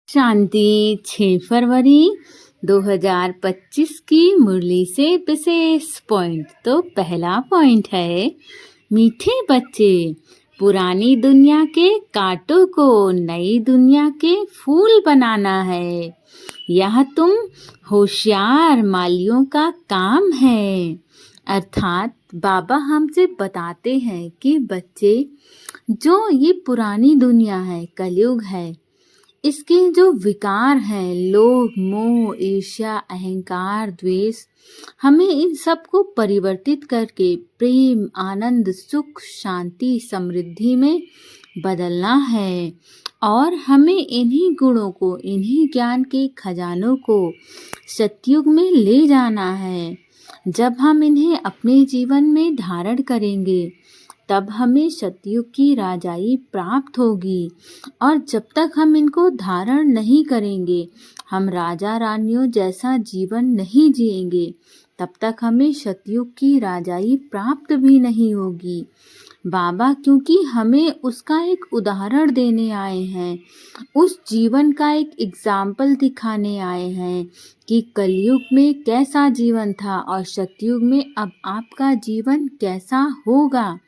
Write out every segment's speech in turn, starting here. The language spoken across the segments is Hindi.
शांति 6 फरवरी 2025 की मुरली से विशेष पॉइंट। तो पहला पॉइंट है, मीठे बच्चे, पुरानी दुनिया के कांटों को नई दुनिया के फूल बनाना है। यह तुम होशियार मालियों का काम है। अर्थात बाबा हमसे बताते हैं कि बच्चे, जो ये पुरानी दुनिया है, कलयुग है, इसके जो विकार हैं, लोभ, मोह, ईर्ष्या, अहंकार, द्वेष, हमें इन सब को परिवर्तित करके प्रेम, आनंद, सुख, शांति, समृद्धि में बदलना है। और हमें इन्हीं गुणों को, इन्हीं ज्ञान के खजानों को सतयुग में ले जाना है। जब हम इन्हें अपने जीवन में धारण करेंगे, तब हमें सतयुग की राजाई प्राप्त होगी। और जब तक हम इनको धारण नहीं करेंगे, हम राजा रानियों जैसा जीवन नहीं जिएंगे, तब तक हमें सतयुग की राजाई प्राप्त भी नहीं होगी। बाबा क्योंकि हमें उसका एक उदाहरण देने आए हैं, उस जीवन का एक एग्जाम्पल दिखाने आए हैं कि कलयुग में कैसा जीवन था और सतयुग में अब आपका जीवन कैसा होगा।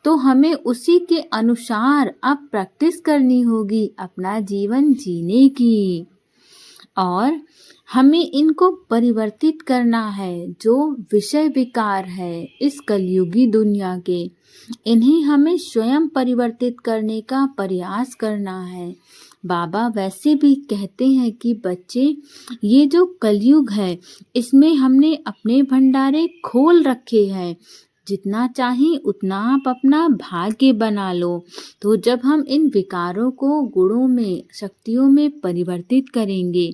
तो हमें उसी के अनुसार अब प्रैक्टिस करनी होगी अपना जीवन जीने की। और हमें इनको परिवर्तित करना है, जो विषय विकार है इस कलयुगी दुनिया के, इन्हें हमें स्वयं परिवर्तित करने का प्रयास करना है। बाबा वैसे भी कहते हैं कि बच्चे, ये जो कलयुग है, इसमें हमने अपने भंडारे खोल रखे हैं, जितना चाहे उतना आप अपना भाग्य बना लो। तो जब हम इन विकारों को गुणों में, शक्तियों में परिवर्तित करेंगे,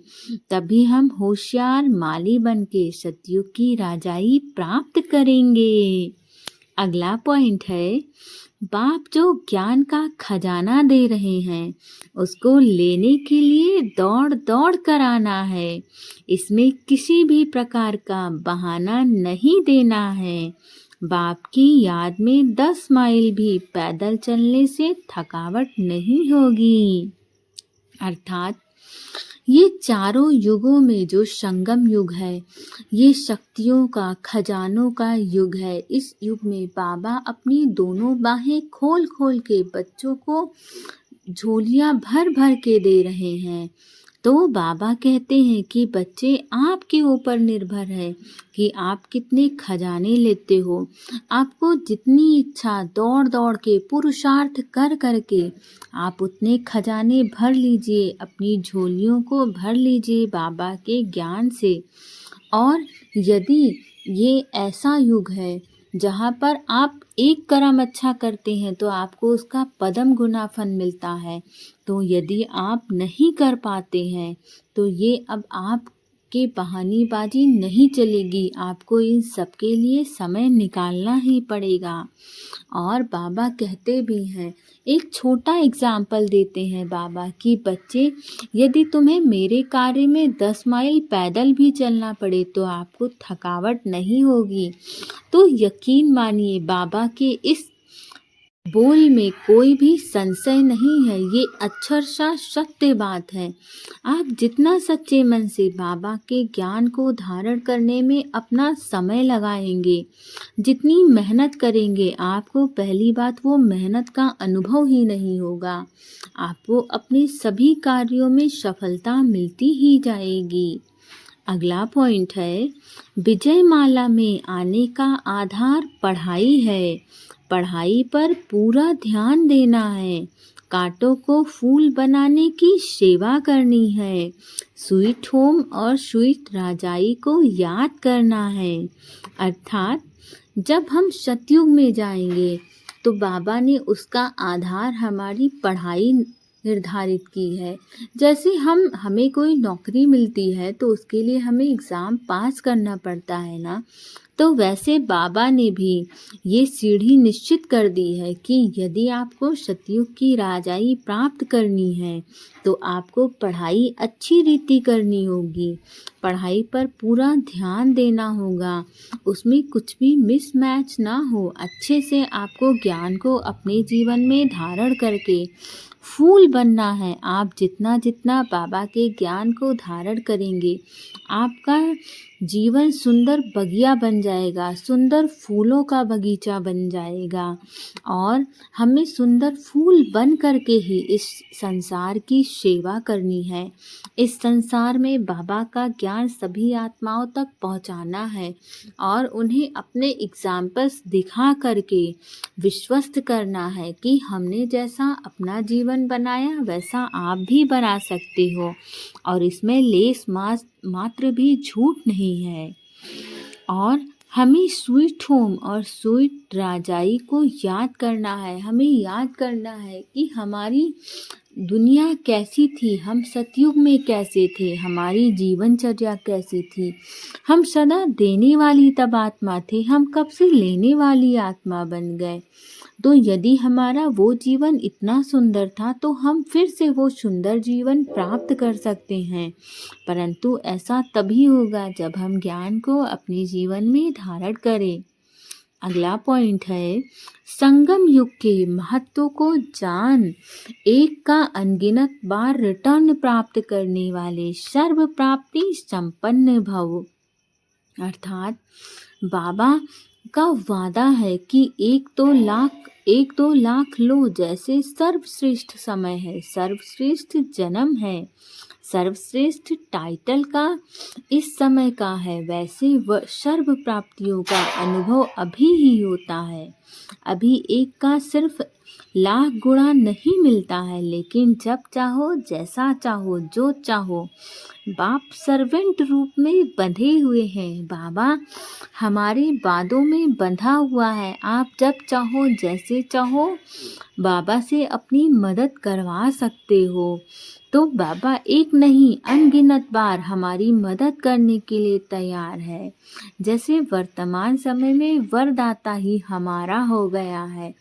तभी हम होशियार माली बनके सतयुग की राजाई प्राप्त करेंगे। अगला पॉइंट है, बाप जो ज्ञान का खजाना दे रहे हैं, उसको लेने के लिए दौड़ दौड़ कर आना है। इसमें किसी भी प्रकार का बहाना नहीं देना है। बाप की याद में 10 माइल भी पैदल चलने से थकावट नहीं होगी। अर्थात ये चारों युगों में जो संगम युग है, ये शक्तियों का, खजानों का युग है। इस युग में बाबा अपनी दोनों बाहें खोल खोल के बच्चों को झोलियां भर भर के दे रहे हैं। तो बाबा कहते हैं कि बच्चे, आपके ऊपर निर्भर है कि आप कितने खजाने लेते हो। आपको जितनी इच्छा, दौड़ दौड़ के, पुरुषार्थ कर करके आप उतने खजाने भर लीजिए, अपनी झोलियों को भर लीजिए बाबा के ज्ञान से। और यदि ये ऐसा युग है जहाँ पर आप एक कर्म अच्छा करते हैं तो आपको उसका पदम गुना फल मिलता है, तो यदि आप नहीं कर पाते हैं तो ये अब आपके बहानेबाजी नहीं चलेगी, आपको इन सब के लिए समय निकालना ही पड़ेगा। और बाबा कहते भी हैं, एक छोटा एग्जाम्पल देते हैं बाबा कि बच्चे, यदि तुम्हें मेरे कार्य में 10 माइल पैदल भी चलना पड़े तो आपको थकावट नहीं होगी। तो यकीन मानिए, बाबा के इस बोल में कोई भी संशय नहीं है, ये अक्षरशः सत्य बात है। आप जितना सच्चे मन से बाबा के ज्ञान को धारण करने में अपना समय लगाएंगे, जितनी मेहनत करेंगे, आपको पहली बात वो मेहनत का अनुभव ही नहीं होगा। आपको अपने सभी कार्यों में सफलता मिलती ही जाएगी। अगला पॉइंट है, विजय माला में आने का आधार पढ़ाई है। पढ़ाई पर पूरा ध्यान देना है। कांटों को फूल बनाने की सेवा करनी है। स्वीट होम और स्वीट राजाई को याद करना है। अर्थात जब हम सतयुग में जाएंगे तो बाबा ने उसका आधार हमारी पढ़ाई निर्धारित की है। जैसे हमें कोई नौकरी मिलती है तो उसके लिए हमें एग्ज़ाम पास करना पड़ता है ना, तो वैसे बाबा ने भी ये सीढ़ी निश्चित कर दी है कि यदि आपको सतयुग की राजाई प्राप्त करनी है तो आपको पढ़ाई अच्छी रीति करनी होगी, पढ़ाई पर पूरा ध्यान देना होगा, उसमें कुछ भी मिसमैच ना हो। अच्छे से आपको ज्ञान को अपने जीवन में धारण करके फूल बनना है। आप जितना जितना बाबा के ज्ञान को धारण करेंगे, आपका जीवन सुंदर बगिया बन जाएगा, सुंदर फूलों का बगीचा बन जाएगा। और हमें सुंदर फूल बन करके ही इस संसार की सेवा करनी है। इस संसार में बाबा का ज्ञान सभी आत्माओं तक पहुंचाना है और उन्हें अपने एग्जाम्पल्स दिखा करके विश्वस्त करना है कि हमने जैसा अपना जीवन बनाया वैसा आप भी बना सकते हो, और इसमें लेस मात्र भी झूठ नहीं है। और हमें स्वीट होम और स्वीट राजाई को याद करना है। हमें याद करना है कि हमारी दुनिया कैसी थी, हम सतयुग में कैसे थे, हमारी जीवनचर्या कैसी थी। हम सदा देने वाली तब आत्मा थे, हम कब से लेने वाली आत्मा बन गए। तो यदि हमारा वो जीवन इतना सुंदर था तो हम फिर से वो सुंदर जीवन प्राप्त कर सकते हैं, परंतु ऐसा तभी होगा जब हम ज्ञान को अपने जीवन में धारण करें। अगला पॉइंट है, संगम युग के महत्व को जान, एक का अनगिनत बार रिटर्न प्राप्त करने वाले सर्व प्राप्ति संपन्न भव। अर्थात बाबा का वादा है कि एक दो लाख लो जैसे सर्वश्रेष्ठ समय है, सर्वश्रेष्ठ जन्म है, सर्वश्रेष्ठ टाइटल का इस समय का है, वैसे सर्व प्राप्तियों का अनुभव अभी ही होता है। अभी एक का सिर्फ लाख गुणा नहीं मिलता है, लेकिन जब चाहो, जैसा चाहो, जो चाहो। बाप सर्वेंट रूप में बंधे हुए हैं, बाबा हमारे बादों में बंधा हुआ है। आप जब चाहो, जैसे चाहो, बाबा से अपनी मदद करवा सकते हो। तो बाबा एक नहीं अनगिनत बार हमारी मदद करने के लिए तैयार है। जैसे वर्तमान समय में वरदाता ही हमारा हो गया है,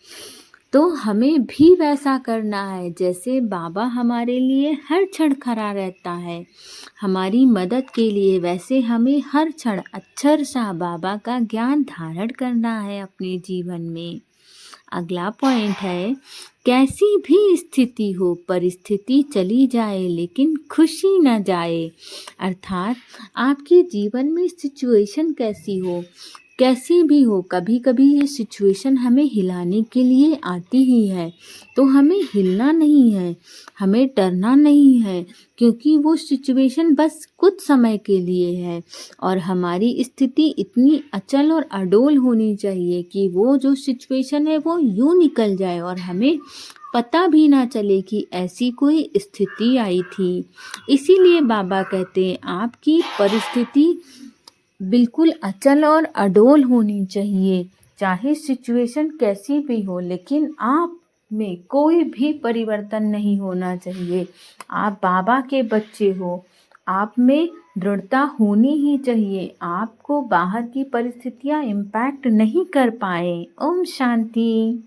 तो हमें भी वैसा करना है जैसे बाबा हमारे लिए हर क्षण खड़ा रहता है हमारी मदद के लिए, वैसे हमें हर क्षण अक्षरशः बाबा का ज्ञान धारण करना है अपने जीवन में। अगला पॉइंट है, कैसी भी स्थिति हो, परिस्थिति चली जाए लेकिन खुशी न जाए। अर्थात आपके जीवन में सिचुएशन कैसी हो, कैसी भी हो, कभी कभी ये सिचुएशन हमें हिलाने के लिए आती ही है, तो हमें हिलना नहीं है, हमें डरना नहीं है, क्योंकि वो सिचुएशन बस कुछ समय के लिए है। और हमारी स्थिति इतनी अचल और अडोल होनी चाहिए कि वो जो सिचुएशन है वो यूं निकल जाए और हमें पता भी ना चले कि ऐसी कोई स्थिति आई थी। इसीलिए बाबा कहते हैं आपकी परिस्थिति बिल्कुल अचल और अडोल होनी चाहिए, चाहे सिचुएशन कैसी भी हो, लेकिन आप में कोई भी परिवर्तन नहीं होना चाहिए। आप बाबा के बच्चे हो, आप में दृढ़ता होनी ही चाहिए। आपको बाहर की परिस्थितियां इम्पैक्ट नहीं कर पाए। ओम शांति।